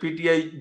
PTI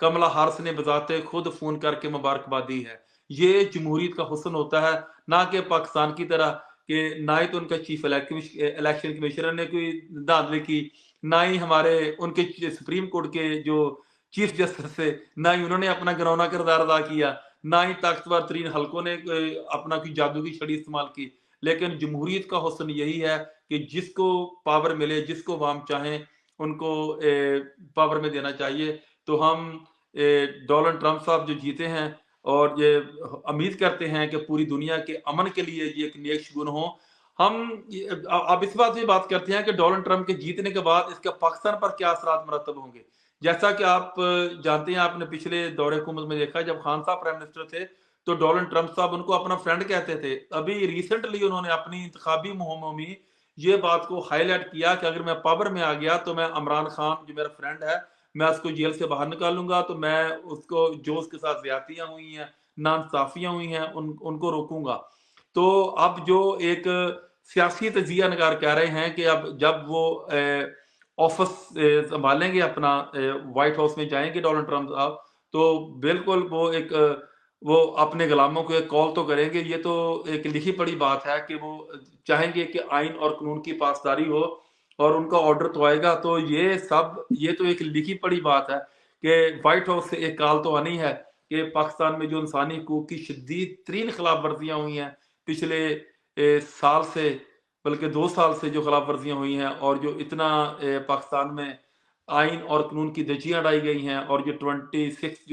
Kamla horse نے بذات خود فون کر کے مبارکباد دی ہے. یہ جمہوریت کا حسن ہوتا ہے, نہ کہ پاکستان کی طرح کہ نہ ہی تو ان کا چیف الیکشن کمیشنر نے کوئی دھاندلی کی, نہ ہی ہمارے ان کے سپریم کورٹ کے جو چیف جسٹس تھے, نہ ہی انہوں نے اپنا گرونا کردار ادا کیا, نہ ہی طاقتور ترین حلقوں نے اپنا کوئی جادو کی چھڑی استعمال کی. لیکن جمہوریت کا حسن یہی ہے کہ جس کو پاور ملے, جس کو عوام چاہیں ان کو پاور میں دینا چاہیے. تو ہم ڈونلڈ ٹرمپ صاحب جو جیتے ہیں اور یہ امید کرتے ہیں کہ پوری دنیا کے امن کے لیے یہ ایک نیک شگون ہو. ہم اب اس بات میں بات کرتے ہیں کہ ڈونلڈ ٹرمپ کے جیتنے کے بعد اس کے پاکستان پر کیا اثرات مرتب ہوں گے. جیسا کہ آپ جانتے ہیں, آپ نے پچھلے دور حکومت میں دیکھا جب خان صاحب پرائم منسٹر تھے تو ڈونلڈ ٹرمپ صاحب ان کو اپنا فرینڈ کہتے تھے. ابھی ریسنٹلی انہوں نے اپنی انتخابی مہموں میں یہ بات کو ہائی لائٹ کیا کہ اگر میں پاور میں آ گیا تو میں عمران خان جو میرا فرینڈ ہے میں اس کو جیل سے باہر نکالوں گا, تو میں اس کو جو اس کے ساتھ زیادتیاں ہوئی ہیں, ناانصافیاں ہوئی ہیں, ان کو روکوں گا. تو اب جو ایک سیاسی تجزیہ نگار کہہ رہے ہیں کہ اب جب وہ آفس سنبھالیں گے, اپنا وائٹ ہاؤس میں جائیں گے ڈونلڈ ٹرمپ صاحب, تو بالکل وہ اپنے غلاموں کو ایک کال تو کریں گے. یہ تو ایک لکھی پڑی بات ہے کہ وہ چاہیں گے کہ آئین اور قانون کی پاسداری ہو اور ان کا آرڈر تو آئے گا. تو یہ تو ایک لکھی پڑی بات ہے کہ وائٹ ہاؤس سے ایک کال تو آنی ہے کہ پاکستان میں جو انسانی حقوق کی شدید ترین خلاف ورزیاں ہوئی ہیں پچھلے سال سے, بلکہ 2 سال سے جو خلاف ورزیاں ہوئی ہیں, اور جو اتنا پاکستان میں آئین اور قانون کی دھجیاں اڑائی گئی ہیں, اور جو 26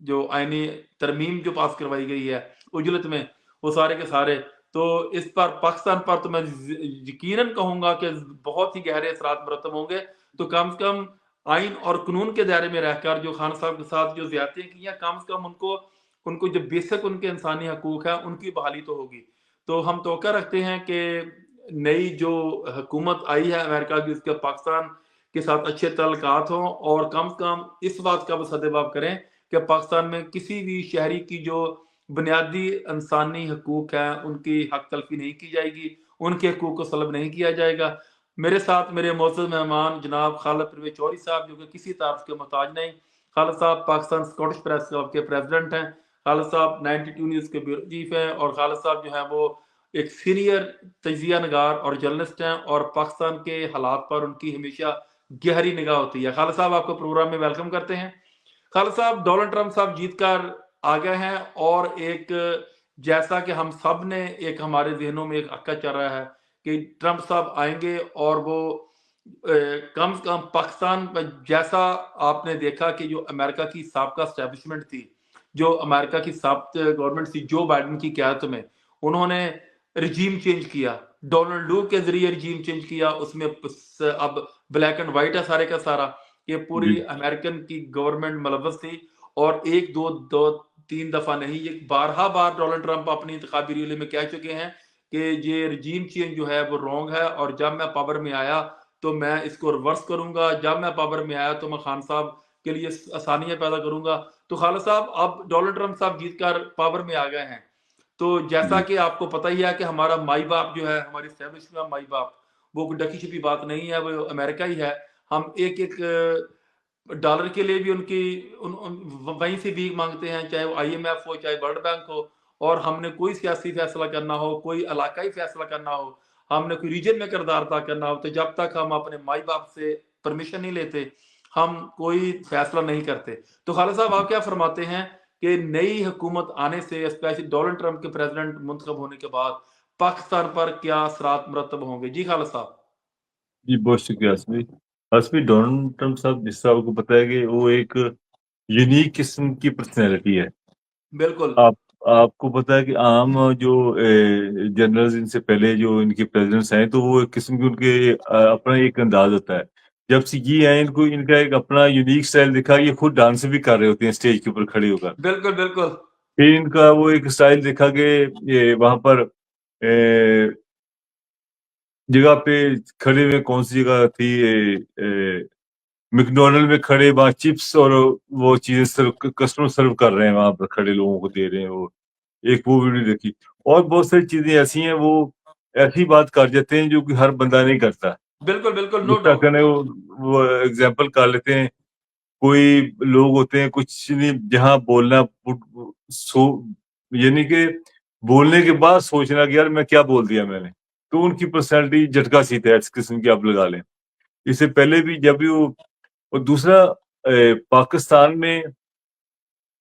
جو آئینی ترمیم جو پاس کروائی گئی ہے اجلت میں, وہ سارے کے سارے, تو اس پر پاکستان پر تو میں یقیناً کہوں گا کہ بہت ہی گہرے اثرات مرتب ہوں گے. تو کم سے کم آئین اور قانون کے دائرے میں رہ کر جو خان صاحب کے ساتھ جو زیادتیاں کی ہیں, کم سے کم ان کو جو بیسک ان کے انسانی حقوق ہیں ان کی بحالی تو ہوگی. تو ہم توقع رکھتے ہیں کہ نئی جو حکومت آئی ہے امریکہ کی, اس کے پاکستان کے ساتھ اچھے تعلقات ہوں, اور کم سے کم اس بات کا وہ سدباب کریں کہ پاکستان میں کسی بھی شہری کی جو بنیادی انسانی حقوق ہیں ان کی حق تلفی نہیں کی جائے گی, ان کے حقوق کو سلب نہیں کیا جائے گا. میرے ساتھ میرے معزز مہمان جناب خالد پرویز چودھری صاحب, جو کہ کسی تعارف کے محتاج نہیں. خالد صاحب پاکستان اسکاٹش پریس کلب کے پریزیڈنٹ ہیں, خالد صاحب 92 نیوز کے بیورو چیف ہیں, اور خالد صاحب جو ہیں وہ ایک سینئر تجزیہ نگار اور جرنلسٹ ہیں, اور پاکستان کے حالات پر ان کی ہمیشہ گہری نگاہ ہوتی ہے. خالد صاحب آپ کو پروگرام میں ویلکم کرتے ہیں. خالد صاحب, ڈونلڈ ٹرمپ صاحب جیت کر آ گئے ہیں, اور ایک جیسا کہ ہم سب نے ایک ہمارے ذہنوں میں ایک عقیدہ چل رہا ہے کہ ٹرمپ صاحب آئیں گے اور وہ کم سے کم پاکستان پر, جیسا آپ نے دیکھا کہ جو امریکہ کی سابقہ اسٹیبلشمنٹ تھی, جو امریکہ کی سابقہ گورنمنٹ تھی جو بائیڈن کی قیادت میں, انہوں نے رجیم چینج کیا, ڈونلڈ لو کے ذریعے رجیم چینج کیا. اس میں اب بلیک اینڈ وائٹ ہے سارے کا سارا کہ پوری امریکن کی گورنمنٹ ملوث تھی, اور 1 2 3 دفعہ نہیں, یہ بارہا بار ڈونلڈ ٹرمپ اپنی انتخابی ریلی میں کہہ چکے ہیں کہ یہ رجیم چینج جو ہے وہ رونگ ہے, اور جب میں پاور میں آیا تو میں اس کو ریورس کروں گا, جب میں پاور میں آیا تو میں خان صاحب کے لیے آسانیاں پیدا کروں گا. تو خالد صاحب, اب ڈونلڈ ٹرمپ صاحب جیت کر پاور میں آ گئے ہیں, تو جیسا کہ آپ کو پتہ ہی ہے کہ ہمارا مائی باپ جو ہے, ہماری اسٹیبلشمنٹ مائی باپ, وہ کوئی ڈکی چھپی بات نہیں ہے, وہ امریکہ ہی ہے. ہم ایک ڈالر کے لیے بھی ان کی وہیں سے بھی مانگتے ہیں, چاہے وہ IMF ہو, چاہے ورلڈ بینک ہو, اور ہم نے کوئی سیاسی فیصلہ کرنا ہو, کوئی علاقائی فیصلہ کرنا ہو, ہم نے کوئی ریجن میں کردار ادا کرنا ہو, تو جب تک ہم اپنے مائی باپ سے پرمیشن نہیں لیتے ہم کوئی فیصلہ نہیں کرتے. تو خالد صاحب, آپ کیا فرماتے ہیں کہ نئی حکومت آنے سے, اسپیشلی ڈونلڈ ٹرمپ کے پریزیڈنٹ منتخب ہونے کے بعد, پاکستان پر کیا اثرات مرتب ہوں گے؟ جی خالد صاحب. جی بہت شکریہ اسمی. ڈونلڈ ٹرمپ صاحب, جس سے آپ کو پتا ہے کہ وہ ایک یونیک قسم کی پرسنالٹی ہے. بالکل. آپ کو پتا ہے کہ عام جو جنرلز ان سے پہلے جو ان کے پریزیڈنٹس ہیں, تو وہ ایک قسم کی ان کے اپنا ایک انداز ہوتا ہے. جب سے یہ آئے, ان کا ایک اپنا یونیک سٹائل دکھا, یہ خود ڈانس بھی کر رہے ہوتے ہیں اسٹیج کے اوپر کھڑے ہو کر. بالکل بالکل. پھر ان کا وہ ایک سٹائل دیکھا کہ وہاں پر جگہ پہ کھڑے ہوئے, کون سی جگہ تھی, میکڈونلڈ میں کھڑے, وہاں چپس اور وہ چیزیں کسٹمر سرو کر رہے ہیں, وہاں پر کھڑے لوگوں کو دے رہے ہیں. وہ ایک وہ ویڈیو دیکھی, اور بہت ساری چیزیں ایسی ہیں, وہ ایسی بات کر جاتے ہیں جو کہ ہر بندہ نہیں کرتا. بالکل بالکل, نو گفتہ ڈاؤٹ. کرنے وہ ایگزامپل کر لیتے ہیں کوئی لوگ ہوتے ہیں کچھ نہیں جہاں بولنا یعنی کہ بولنے کے بعد سوچنا کہ یار میں کیا بول دیا میں نے، تو ان کی پرسنالٹی جھٹکا سیتا ہے اس قسم کی آپ لگا لیں. اس سے پہلے بھی جب بھی وہ، اور دوسرا پاکستان میں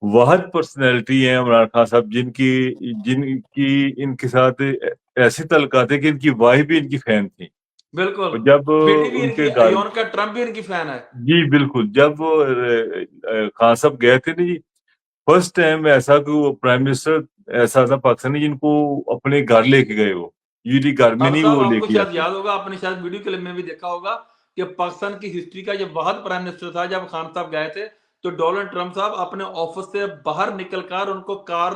واحد پرسنالٹی ہیں عمران خان صاحب جن کی ان کے ساتھ ایسے تعلقات ہیں کہ ان کی وائف بھی ان کی فین تھی. بالکل، اور جب بیٹی بھی ان ان کے کی، ایوانکا ٹرمپ بھی ان کی فین ہے. جی بالکل، جب خان صاحب گئے تھے نا جی، فرسٹ ٹائم ایسا کہ وہ پرائم منسٹر ایسا تھا پاکستانی جن کو اپنے گھر لے کے گئے، وہ یولی گھر میں خان نہیں صاحب وہ آپ لے کو کے شاید جاتے. یاد ہوگا، آپ نے شاید ویڈیو کلپ میں بھی دیکھا ہوگا کہ پاکستان کی ہسٹری کا یہ واحد پرائم منسٹر تھا. جب خان صاحب گئے تھے تو ڈونلڈ ٹرمپ صاحب اپنے آفس سے باہر نکل کر ان کو کار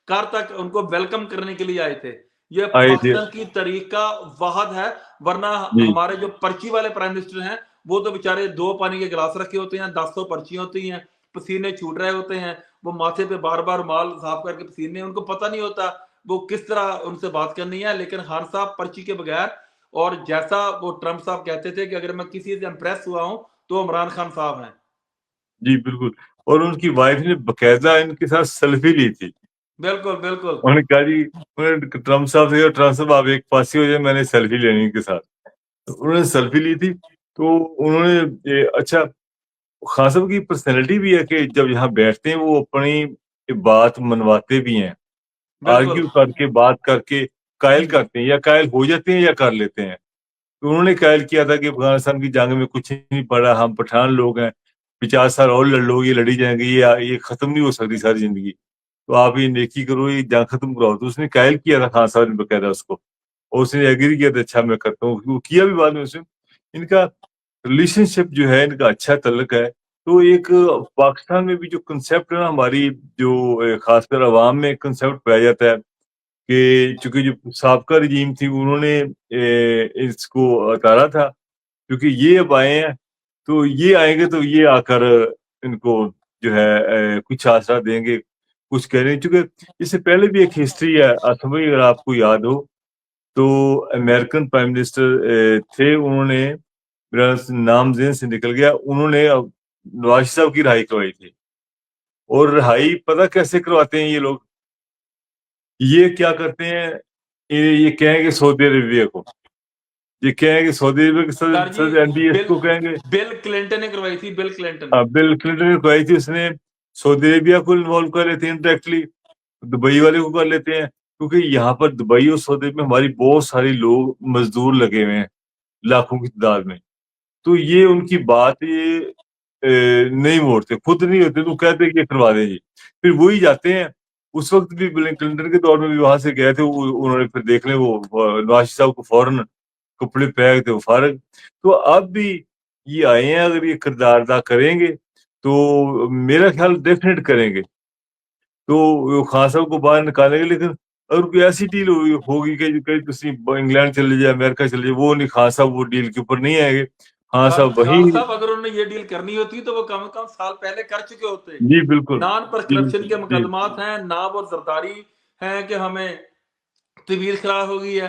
تک ان کو ویلکم کرنے کے لیے آئے تھے. یہ آئے تھے پاکستان کی تاریخ کا واحد ہے. ورنہ جی ہمارے جو پرچی والے پرائم منسٹر ہیں وہ تو بےچارے 2 پانی کے گلاس رکھے ہوتے ہیں، 10 پرچیاں ہوتی ہیں، پسینے چھوٹ رہے ہوتے ہیں، وہ ماتھے پہ بار بار مال صاف کر کے پسینے، ان کو پتہ نہیں ہوتا وہ کس طرح ان سے بات کرنی ہے. لیکن خان صاحب پرچی کے بغیر، اور جیسا وہ ٹرمپ صاحب کہتے تھے کہ اگر میں کسی سے امپریس ہوا ہوں تو عمران خان صاحب ہیں. جی بالکل. اور ان کی وائف نے باقاعدہ ان کے ساتھ سیلفی لی تھی. بالکل بالکل. انہوں نے کہا جی، انہوں نے ٹرمپ صاحب سے، ٹرمپ صاحب آپ ایک پاس ہی ہو جائے، میں نے سیلفی لینی ان کے ساتھ. انہوں نے سیلفی لی تھی. تو انہوں نے اچھا، خان صاحب کی پرسنالٹی بھی ہے کہ جب یہاں بیٹھتے ہیں وہ اپنی بات منواتے بھی ہیں، بالکل آرگیو کر کے، بات کر کے قائل کرتے ہیں، یا قائل ہو جاتے ہیں یا کر لیتے ہیں. تو انہوں نے قائل کیا تھا کہ افغانستان کی جنگ میں کچھ نہیں پڑا، ہم پٹھان لوگ ہیں، 50 سال اور لڑ لو، یہ لڑی جائیں گی، یہ ختم نہیں ہو سکتی ساری زندگی، تو آپ یہ نیکی کرو، یہ جنگ ختم کراؤ. تو اس نے قائل کیا تھا خان صاحب نے باقاعدہ اس کو، اور اس نے ایگری کیا تھا اچھا میں کرتا ہوں. وہ کیا بھی بعد میں اس نے. ان کا ریلیشن شپ جو ہے، ان کا اچھا تعلق ہے. تو ایک پاکستان میں بھی جو کنسیپٹ ہے نا ہماری، جو خاص کر عوام میں کنسیپٹ پایا جاتا ہے کہ چونکہ جو سابقہ رجیم تھی انہوں نے اس کو اتارا تھا، کیونکہ یہ اب آئے ہیں تو یہ آئیں گے تو یہ آ کر ان کو جو ہے کچھ آسرا دیں گے، کچھ کہہ رہے ہیں. چونکہ اس سے پہلے بھی ایک ہسٹری ہے آصف بھائی، اگر آپ کو یاد ہو تو امریکن پرائم منسٹر تھے، انہوں نے، میرا نام ذہن سے نکل گیا، انہوں نے نواز صاحب کی رہائی کروائی تھی. اور رہائی پتہ کیسے کرواتے ہیں یہ لوگ؟ یہ کیا کرتے ہیں، یہ کہیں گے سعودی عربیہ کو، یہ کہیں گے سعودی عربیہ کے سر جی، صدر NDS کو کہیں گے. بل کلنٹن نے کروائی تھی، بل کلنٹن. بل کلنٹن نے کروائی تھی، اس نے سعودی عربیہ کو انوالو کر لیتے ہیں انڈائریکٹلی، دبئی والے کو کر لیتے ہیں، کیونکہ یہاں پر دبئی اور سعودی میں ہماری بہت ساری لوگ مزدور لگے ہوئے ہیں لاکھوں کی تعداد میں. تو یہ ان کی بات یہ نہیں موڑتے، خود نہیں ہوتے تو کہتے کہ یہ کروا دیں جی، پھر وہی جاتے ہیں. اس وقت بھی بل کلنٹن کے دور میں بھی وہاں سے گئے تھے، انہوں نے پھر دیکھ لیں وہ نواز صاحب کو فوراً کپڑے پھینک تھے وہ فارغ. تو اب بھی یہ آئے ہیں، اگر یہ کردار ادا کریں گے تو میرا خیال ڈیفینیٹ کریں گے، تو خان صاحب کو باہر نکالیں گے. لیکن اگر کوئی ایسی ڈیل ہوگی کہ کہیں انگلینڈ چلے جائے، امریکہ چلے جائے، وہ نہیں، خان صاحب وہ ڈیل کے اوپر نہیں آئیں گے. خان صاحب وہی. خان صاحب اگر انہوں نے یہ ڈیل کرنی ہوتی تو وہ کم از کم سال پہلے کر چکے ہوتے. جی بالکل. نان پر جی کرپشن کے جی مقدمات ہیں، ناب اور زرداری ہیں کہ ہمیں طویل خراب ہو گئی ہے.